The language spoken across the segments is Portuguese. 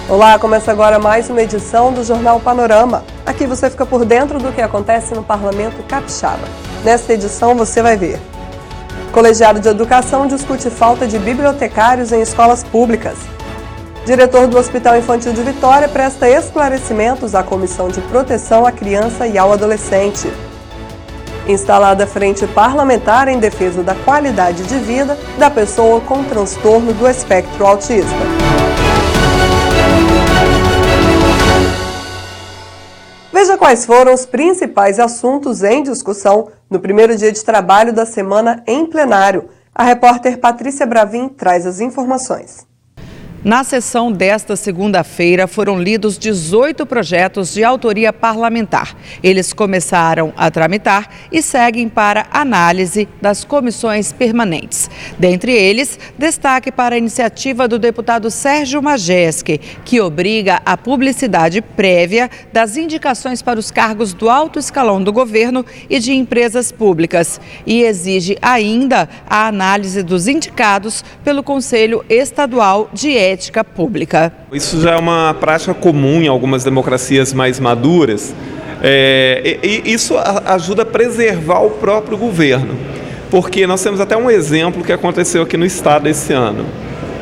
Olá, começa agora mais uma edição do Jornal Panorama. Aqui você fica por dentro do que acontece no Parlamento Capixaba. Nesta edição você vai ver: Colegiado de Educação discute falta de bibliotecários em escolas públicas. Diretor do Hospital Infantil de Vitória presta esclarecimentos à Comissão de Proteção à Criança e ao Adolescente. Instalada frente parlamentar em defesa da qualidade de vida da pessoa com transtorno do espectro autista. Veja quais foram os principais assuntos em discussão no primeiro dia de trabalho da semana em plenário. A repórter Patrícia Bravin traz as informações. Na sessão desta segunda-feira foram lidos 18 projetos de autoria parlamentar. Eles começaram a tramitar e seguem para análise das comissões permanentes. Dentre eles, destaque para a iniciativa do deputado Sérgio Majeski, que obriga a publicidade prévia das indicações para os cargos do alto escalão do governo e de empresas públicas e exige ainda a análise dos indicados pelo Conselho Estadual de Ética Pública. Isso já é uma prática comum em algumas democracias mais maduras. E isso ajuda a preservar o próprio governo, porque nós temos até um exemplo que aconteceu aqui no estado esse ano.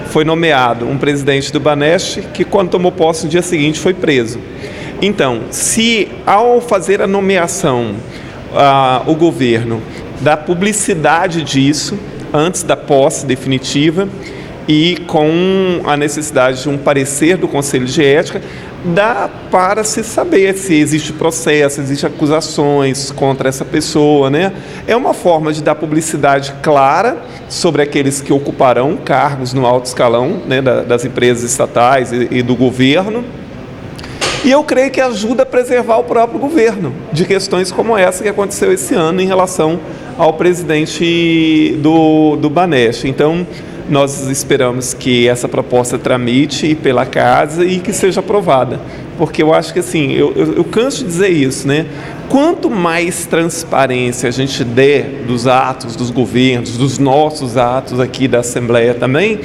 Foi nomeado um presidente do Banesp que, quando tomou posse no dia seguinte, foi preso. Então, se ao fazer a nomeação o governo dá publicidade disso antes da posse definitiva, e com a necessidade de um parecer do Conselho de Ética, dá para se saber se existe processo, existem acusações contra essa pessoa, né? É uma forma de dar publicidade clara sobre aqueles que ocuparão cargos no alto escalão, né, das empresas estatais e do governo. E eu creio que ajuda a preservar o próprio governo de questões como essa que aconteceu esse ano em relação ao presidente do Banesp. Então, nós esperamos que essa proposta tramite pela casa e que seja aprovada, porque eu acho que assim, eu canso de dizer isso, né? Quanto mais transparência a gente der dos atos dos governos, dos nossos atos aqui da Assembleia também,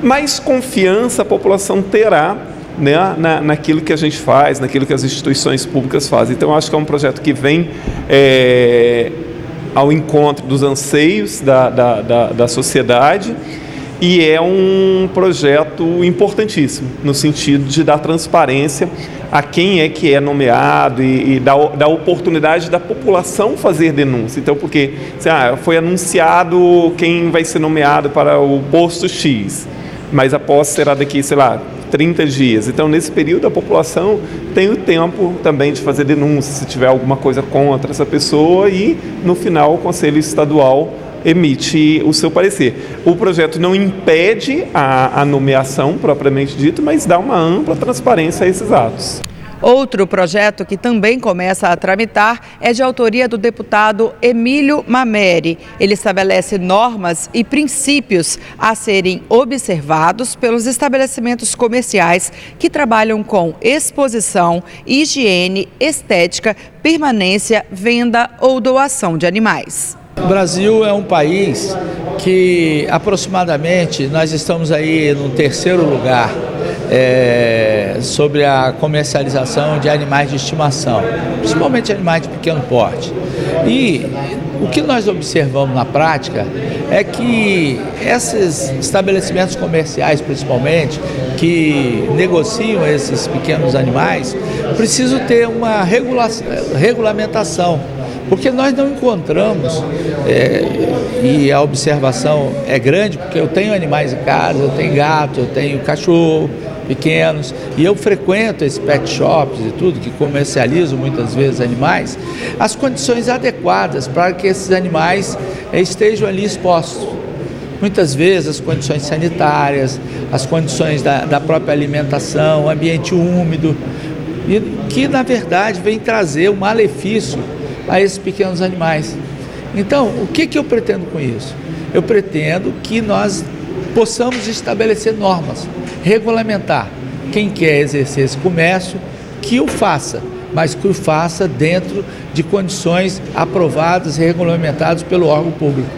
mais confiança a população terá, né, naquilo que a gente faz, naquilo que as instituições públicas fazem. Então, eu acho que é um projeto que vem ao encontro dos anseios da sociedade. E é um projeto importantíssimo, no sentido de dar transparência a quem é que é nomeado e dar oportunidade da população fazer denúncia. Então, porque foi anunciado quem vai ser nomeado para o posto X, mas a posse será daqui, 30 dias. Então, nesse período, a população tem o tempo também de fazer denúncia, se tiver alguma coisa contra essa pessoa, e, no final, o Conselho Estadual emite o seu parecer. O projeto não impede a nomeação propriamente dito, mas dá uma ampla transparência a esses atos. Outro projeto que também começa a tramitar é de autoria do deputado Emílio Mameri. Ele estabelece normas e princípios a serem observados pelos estabelecimentos comerciais que trabalham com exposição, higiene, estética, permanência, venda ou doação de animais. O Brasil é um país que aproximadamente nós estamos aí no terceiro lugar sobre a comercialização de animais de estimação, principalmente animais de pequeno porte. E o que nós observamos na prática é que esses estabelecimentos comerciais, principalmente, que negociam esses pequenos animais, precisam ter uma regulamentação. Porque nós não encontramos, e a observação é grande, porque eu tenho animais em casa, eu tenho gato, eu tenho cachorro pequenos, e eu frequento esses pet shops e tudo, que comercializam muitas vezes animais, as condições adequadas para que esses animais estejam ali expostos. Muitas vezes as condições sanitárias, as condições da própria alimentação, o ambiente úmido, e que na verdade vem trazer um malefício a esses pequenos animais. Então, o que eu pretendo com isso? Eu pretendo que nós possamos estabelecer normas, regulamentar. Quem quer exercer esse comércio, que o faça, mas que o faça dentro de condições aprovadas e regulamentadas pelo órgão público.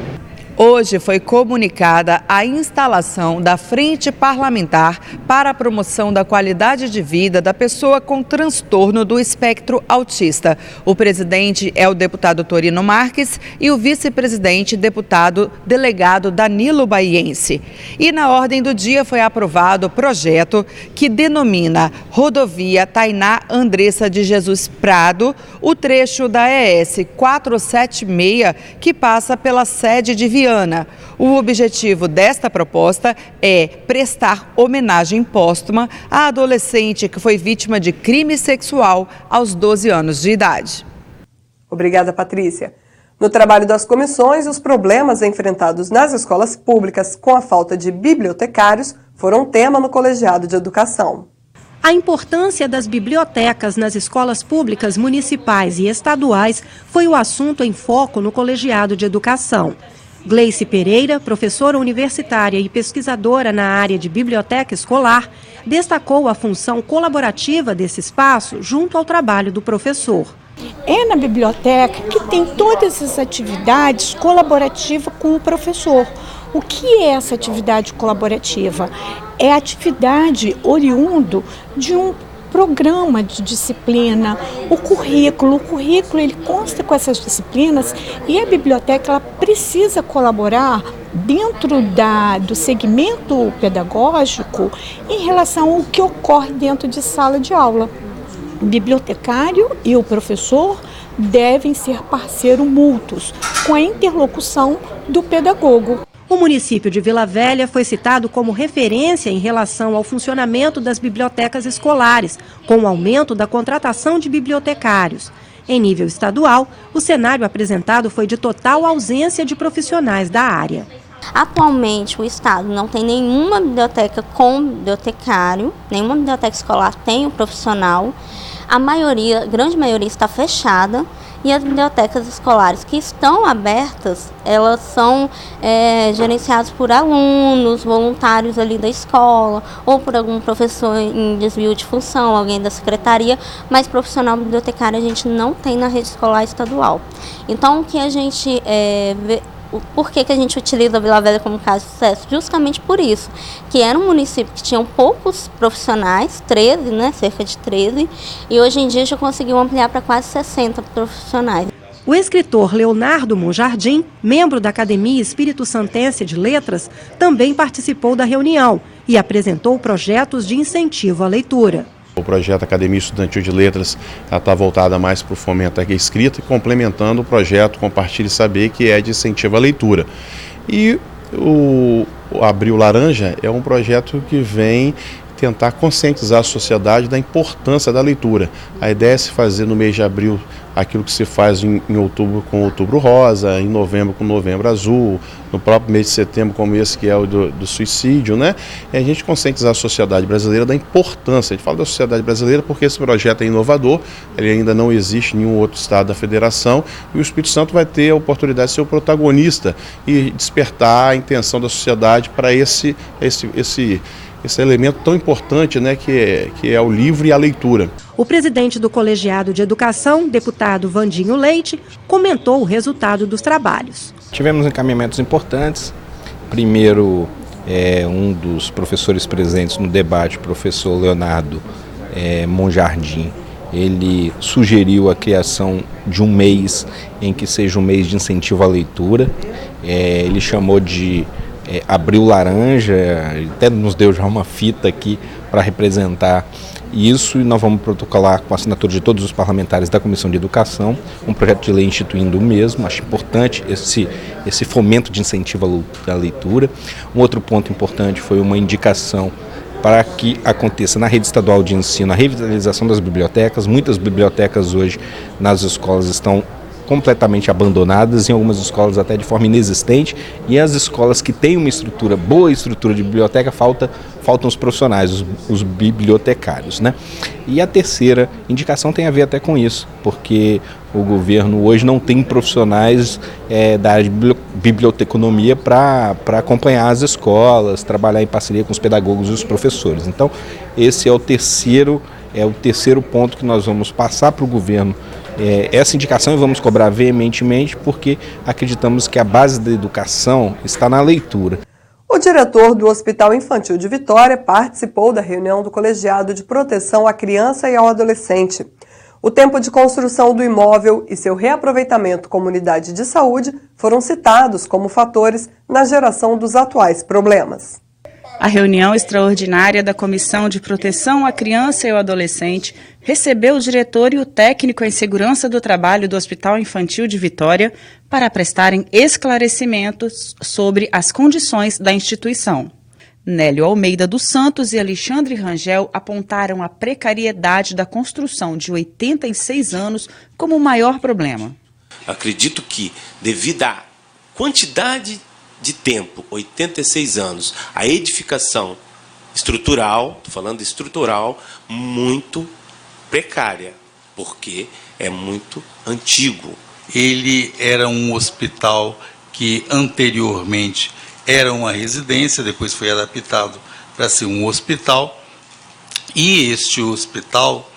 Hoje foi comunicada a instalação da Frente Parlamentar para a Promoção da Qualidade de Vida da Pessoa com Transtorno do Espectro Autista. O presidente é o deputado Torino Marques e o vice-presidente, deputado delegado Danilo Baiense. E na ordem do dia foi aprovado o projeto que denomina Rodovia Tainá Andressa de Jesus Prado, o trecho da ES 476, que passa pela sede de Viana. O objetivo desta proposta é prestar homenagem póstuma à adolescente que foi vítima de crime sexual aos 12 anos de idade. Obrigada, Patrícia. No trabalho das comissões, os problemas enfrentados nas escolas públicas com a falta de bibliotecários foram tema no Colegiado de Educação. A importância das bibliotecas nas escolas públicas municipais e estaduais foi o assunto em foco no Colegiado de Educação. Gleice Pereira, professora universitária e pesquisadora na área de biblioteca escolar, destacou a função colaborativa desse espaço junto ao trabalho do professor. É na biblioteca que tem todas as atividades colaborativas com o professor. O que é essa atividade colaborativa? É a atividade oriundo de um programa de disciplina, o currículo ele consta com essas disciplinas e a biblioteca ela precisa colaborar dentro do segmento pedagógico em relação ao que ocorre dentro de sala de aula. O bibliotecário e o professor devem ser parceiros mútuos com a interlocução do pedagogo. O município de Vila Velha foi citado como referência em relação ao funcionamento das bibliotecas escolares, com o aumento da contratação de bibliotecários. Em nível estadual, o cenário apresentado foi de total ausência de profissionais da área. Atualmente, o Estado não tem nenhuma biblioteca com bibliotecário, nenhuma biblioteca escolar tem um profissional. A grande maioria está fechada. E as bibliotecas escolares que estão abertas, elas são gerenciadas por alunos, voluntários ali da escola, ou por algum professor em desvio de função, alguém da secretaria, mas profissional bibliotecário a gente não tem na rede escolar estadual. Então, o que a gente por que a gente utiliza a Vila Velha como caso de sucesso? Justamente por isso, que era um município que tinha poucos profissionais, 13, cerca de 13, e hoje em dia já conseguiu ampliar para quase 60 profissionais. O escritor Leonardo Monjardim, membro da Academia Espírito Santense de Letras, também participou da reunião e apresentou projetos de incentivo à leitura. O projeto Academia Estudantil de Letras está voltada mais para o fomento da escrita e complementando o projeto Compartilhe Saber, que é de incentivo à leitura. E o Abril Laranja é um projeto que vem tentar conscientizar a sociedade da importância da leitura. A ideia é se fazer no mês de abril aquilo que se faz em outubro com Outubro Rosa, em novembro com Novembro Azul, no próprio mês de setembro como esse que é o do suicídio, E a gente conscientizar a sociedade brasileira da importância. A gente fala da sociedade brasileira porque esse projeto é inovador, ele ainda não existe em nenhum outro estado da federação e o Espírito Santo vai ter a oportunidade de ser o protagonista e despertar a intenção da sociedade para esse elemento tão importante, que é o livro e a leitura. O presidente do Colegiado de Educação, deputado Vandinho Leite, comentou o resultado dos trabalhos. Tivemos encaminhamentos importantes. Primeiro, um dos professores presentes no debate, o professor Leonardo Monjardim, ele sugeriu a criação de um mês em que seja um mês de incentivo à leitura. Ele chamou de Abril Laranja, até nos deu já uma fita aqui para representar isso, e nós vamos protocolar com a assinatura de todos os parlamentares da Comissão de Educação, um projeto de lei instituindo o mesmo. Acho importante esse fomento de incentivo à leitura. Um outro ponto importante foi uma indicação para que aconteça na rede estadual de ensino a revitalização das bibliotecas. Muitas bibliotecas hoje nas escolas estão completamente abandonadas, em algumas escolas até de forma inexistente, e as escolas que têm uma boa estrutura de biblioteca, faltam os profissionais, os bibliotecários, E a terceira indicação tem a ver até com isso, porque o governo hoje não tem profissionais da área de biblioteconomia para acompanhar as escolas, trabalhar em parceria com os pedagogos e os professores. Então, esse é o terceiro ponto que nós vamos passar para o governo essa indicação e vamos cobrar veementemente porque acreditamos que a base da educação está na leitura. O diretor do Hospital Infantil de Vitória participou da reunião do Colegiado de Proteção à Criança e ao Adolescente. O tempo de construção do imóvel e seu reaproveitamento como unidade de saúde foram citados como fatores na geração dos atuais problemas. A reunião extraordinária da Comissão de Proteção à Criança e ao Adolescente recebeu o diretor e o técnico em segurança do trabalho do Hospital Infantil de Vitória para prestarem esclarecimentos sobre as condições da instituição. Nélio Almeida dos Santos e Alexandre Rangel apontaram a precariedade da construção de 86 anos como o maior problema. Acredito que, devido à quantidade de tempo, 86 anos, a edificação estrutural, estou falando estrutural, muito precária, porque é muito antigo. Ele era um hospital que anteriormente era uma residência, depois foi adaptado para ser um hospital, e este hospital,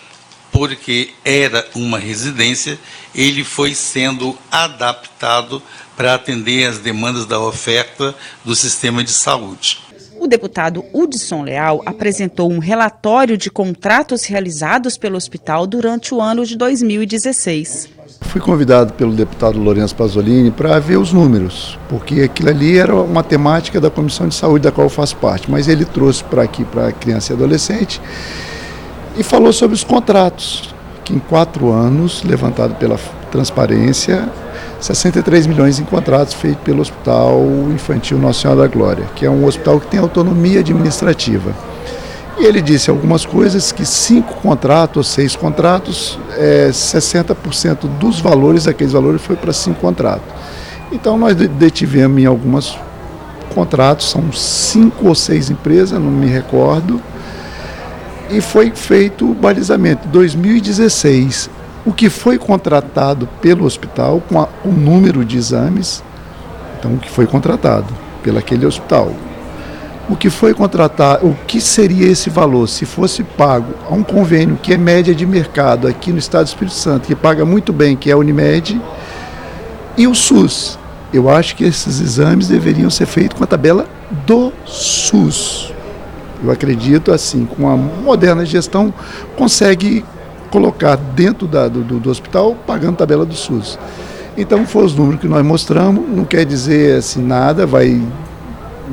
porque era uma residência, ele foi sendo adaptado para atender as demandas da oferta do sistema de saúde. O deputado Hudson Leal apresentou um relatório de contratos realizados pelo hospital durante o ano de 2016. Fui convidado pelo deputado Lourenço Pasolini para ver os números, porque aquilo ali era uma temática da Comissão de Saúde da qual eu faço parte, mas ele trouxe para aqui, para criança e adolescente, e falou sobre os contratos, que em 4 anos, levantado pela transparência, 63 milhões em contratos feitos pelo Hospital Infantil Nossa Senhora da Glória, que é um hospital que tem autonomia administrativa. E ele disse algumas coisas, que 5 contratos ou 6 contratos, 60% dos valores, aqueles valores, foi para 5 contratos. Então nós detivemos em alguns contratos, são 5 ou 6 empresas, não me recordo, e foi feito o balizamento. Em 2016, o que foi contratado pelo hospital, com o número de exames, então o que foi contratado pelo aquele hospital, o que foi contratado, o que seria esse valor se fosse pago a um convênio que é média de mercado aqui no estado do Espírito Santo, que paga muito bem, que é a Unimed, e o SUS. Eu acho que esses exames deveriam ser feitos com a tabela do SUS. Eu acredito, assim, com a moderna gestão, consegue colocar dentro do hospital pagando tabela do SUS. Então, foram os números que nós mostramos, não quer dizer assim nada,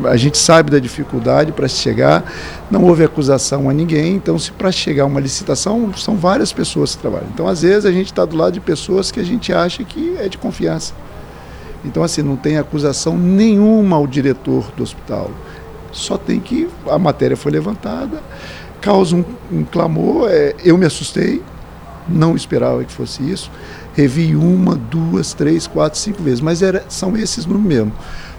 a gente sabe da dificuldade para se chegar, não houve acusação a ninguém, então se para chegar a uma licitação, são várias pessoas que trabalham. Então, às vezes, a gente está do lado de pessoas que a gente acha que é de confiança. Então, assim, não tem acusação nenhuma ao diretor do hospital. Só tem que a matéria foi levantada, causa um clamor, eu me assustei, não esperava que fosse isso, revi 1, 2, 3, 4, 5 vezes, mas são esses números mesmo.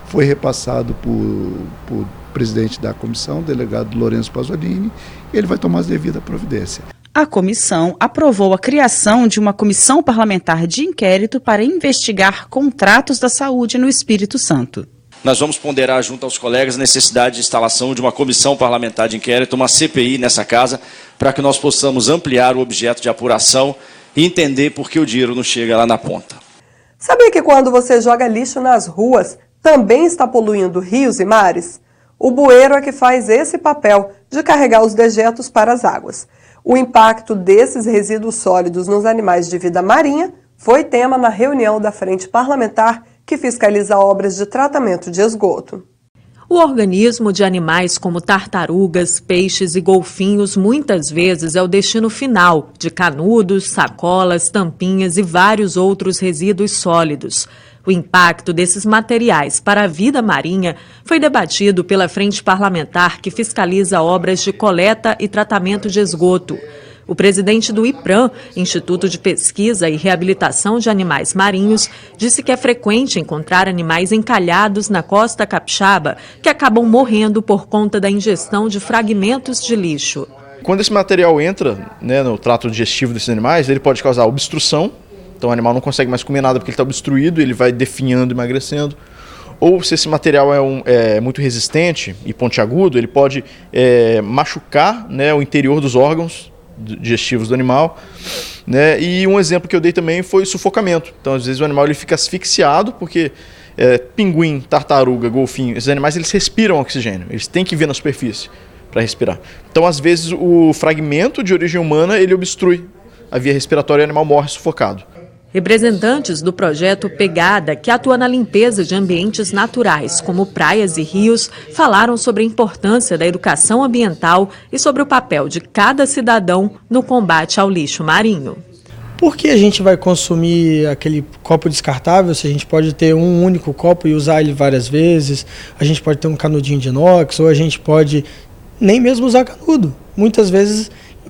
Foi repassado por presidente da comissão, o delegado Lourenço Pasolini, e ele vai tomar as devidas providências. A comissão aprovou a criação de uma comissão parlamentar de inquérito para investigar contratos da saúde no Espírito Santo. Nós vamos ponderar junto aos colegas a necessidade de instalação de uma comissão parlamentar de inquérito, uma CPI nessa casa, para que nós possamos ampliar o objeto de apuração e entender por que o dinheiro não chega lá na ponta. Sabia que quando você joga lixo nas ruas, também está poluindo rios e mares? O bueiro é que faz esse papel de carregar os dejetos para as águas. O impacto desses resíduos sólidos nos animais de vida marinha foi tema na reunião da Frente Parlamentar que fiscaliza obras de tratamento de esgoto. O organismo de animais como tartarugas, peixes e golfinhos muitas vezes é o destino final de canudos, sacolas, tampinhas e vários outros resíduos sólidos. O impacto desses materiais para a vida marinha foi debatido pela Frente Parlamentar que fiscaliza obras de coleta e tratamento de esgoto. O presidente do IPRAM, Instituto de Pesquisa e Reabilitação de Animais Marinhos, disse que é frequente encontrar animais encalhados na costa capixaba que acabam morrendo por conta da ingestão de fragmentos de lixo. Quando esse material entra, no trato digestivo desses animais, ele pode causar obstrução, então o animal não consegue mais comer nada porque ele está obstruído, ele vai definhando e emagrecendo. Ou se esse material é muito resistente e pontiagudo, ele pode machucar o interior dos órgãos digestivos do animal, né? E um exemplo que eu dei também foi sufocamento. Então, às vezes o animal ele fica asfixiado porque pinguim, tartaruga, golfinho, esses animais eles respiram oxigênio, eles têm que vir na superfície para respirar. Então, às vezes o fragmento de origem humana ele obstrui a via respiratória e o animal morre sufocado. Representantes do projeto Pegada, que atua na limpeza de ambientes naturais, como praias e rios, falaram sobre a importância da educação ambiental e sobre o papel de cada cidadão no combate ao lixo marinho. Por que a gente vai consumir aquele copo descartável se a gente pode ter um único copo e usar ele várias vezes? A gente pode ter um canudinho de inox ou a gente pode nem mesmo usar canudo. Muitas vezes,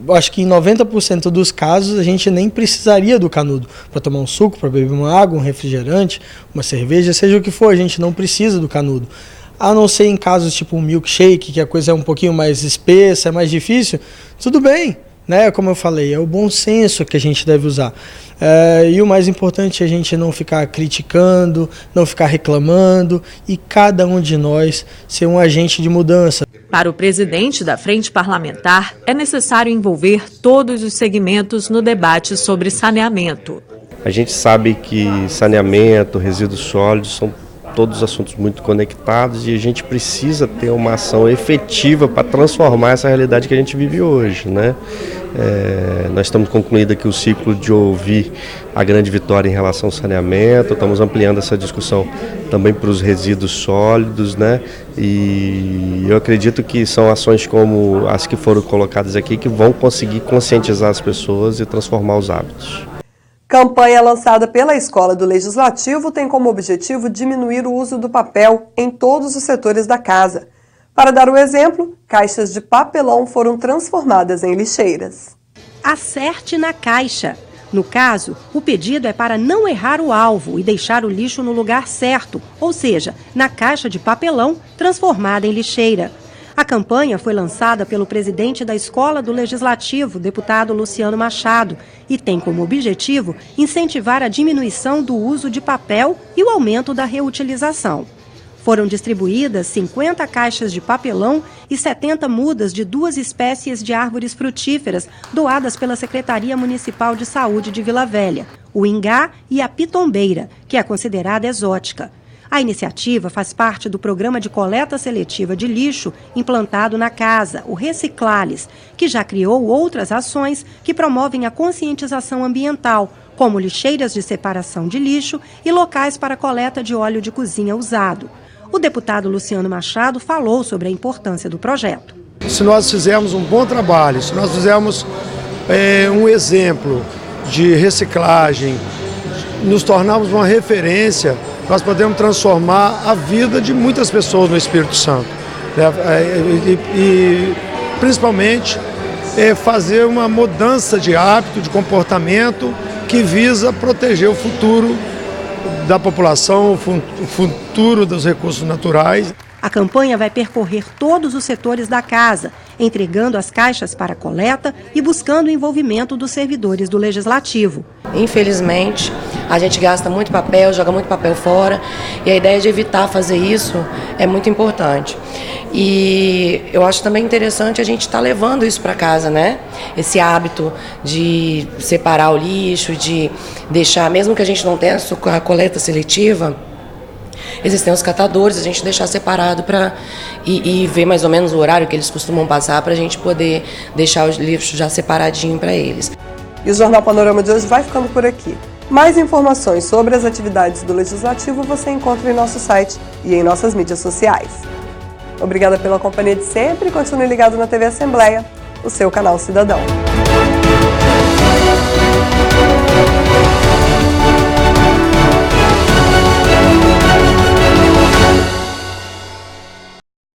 acho que em 90% dos casos, a gente nem precisaria do canudo para tomar um suco, para beber uma água, um refrigerante, uma cerveja, seja o que for, a gente não precisa do canudo. A não ser em casos tipo um milkshake, que a coisa é um pouquinho mais espessa, é mais difícil, tudo bem. Né? Como eu falei, é o bom senso que a gente deve usar. E o mais importante é a gente não ficar criticando, não ficar reclamando e cada um de nós ser um agente de mudança. Para o presidente da Frente Parlamentar, é necessário envolver todos os segmentos no debate sobre saneamento. A gente sabe que saneamento, resíduos sólidos são todos assuntos muito conectados e a gente precisa ter uma ação efetiva para transformar essa realidade que a gente vive hoje, né? Nós estamos concluindo aqui o ciclo de ouvir a grande vitória em relação ao saneamento, estamos ampliando essa discussão também para os resíduos sólidos, né? E eu acredito que são ações como as que foram colocadas aqui que vão conseguir conscientizar as pessoas e transformar os hábitos. Campanha lançada pela Escola do Legislativo tem como objetivo diminuir o uso do papel em todos os setores da casa. Para dar o exemplo, caixas de papelão foram transformadas em lixeiras. Acerte na caixa. No caso, o pedido é para não errar o alvo e deixar o lixo no lugar certo, ou seja, na caixa de papelão transformada em lixeira. A campanha foi lançada pelo presidente da Escola do Legislativo, deputado Luciano Machado, e tem como objetivo incentivar a diminuição do uso de papel e o aumento da reutilização. Foram distribuídas 50 caixas de papelão e 70 mudas de 2 espécies de árvores frutíferas doadas pela Secretaria Municipal de Saúde de Vila Velha, o ingá e a pitombeira, que é considerada exótica. A iniciativa faz parte do programa de coleta seletiva de lixo implantado na casa, o Reciclales, que já criou outras ações que promovem a conscientização ambiental, como lixeiras de separação de lixo e locais para coleta de óleo de cozinha usado. O deputado Luciano Machado falou sobre a importância do projeto. Se nós fizermos um bom trabalho, se nós fizermos um exemplo de reciclagem, nos tornarmos uma referência, nós podemos transformar a vida de muitas pessoas no Espírito Santo. E principalmente, fazer uma mudança de hábito, de comportamento que visa proteger o futuro da população, o futuro dos recursos naturais. A campanha vai percorrer todos os setores da casa, entregando as caixas para coleta e buscando o envolvimento dos servidores do Legislativo. Infelizmente, a gente gasta muito papel, joga muito papel fora, e a ideia de evitar fazer isso é muito importante. E eu acho também interessante a gente estar levando isso para casa, né? Esse hábito de separar o lixo, de deixar, mesmo que a gente não tenha a coleta seletiva, existem os catadores, a gente deixar separado e ver mais ou menos o horário que eles costumam passar para a gente poder deixar o lixo já separadinho para eles. E o Jornal Panorama de hoje vai ficando por aqui. Mais informações sobre as atividades do Legislativo você encontra em nosso site e em nossas mídias sociais. Obrigada pela companhia de sempre e continue ligado na TV Assembleia, o seu canal cidadão.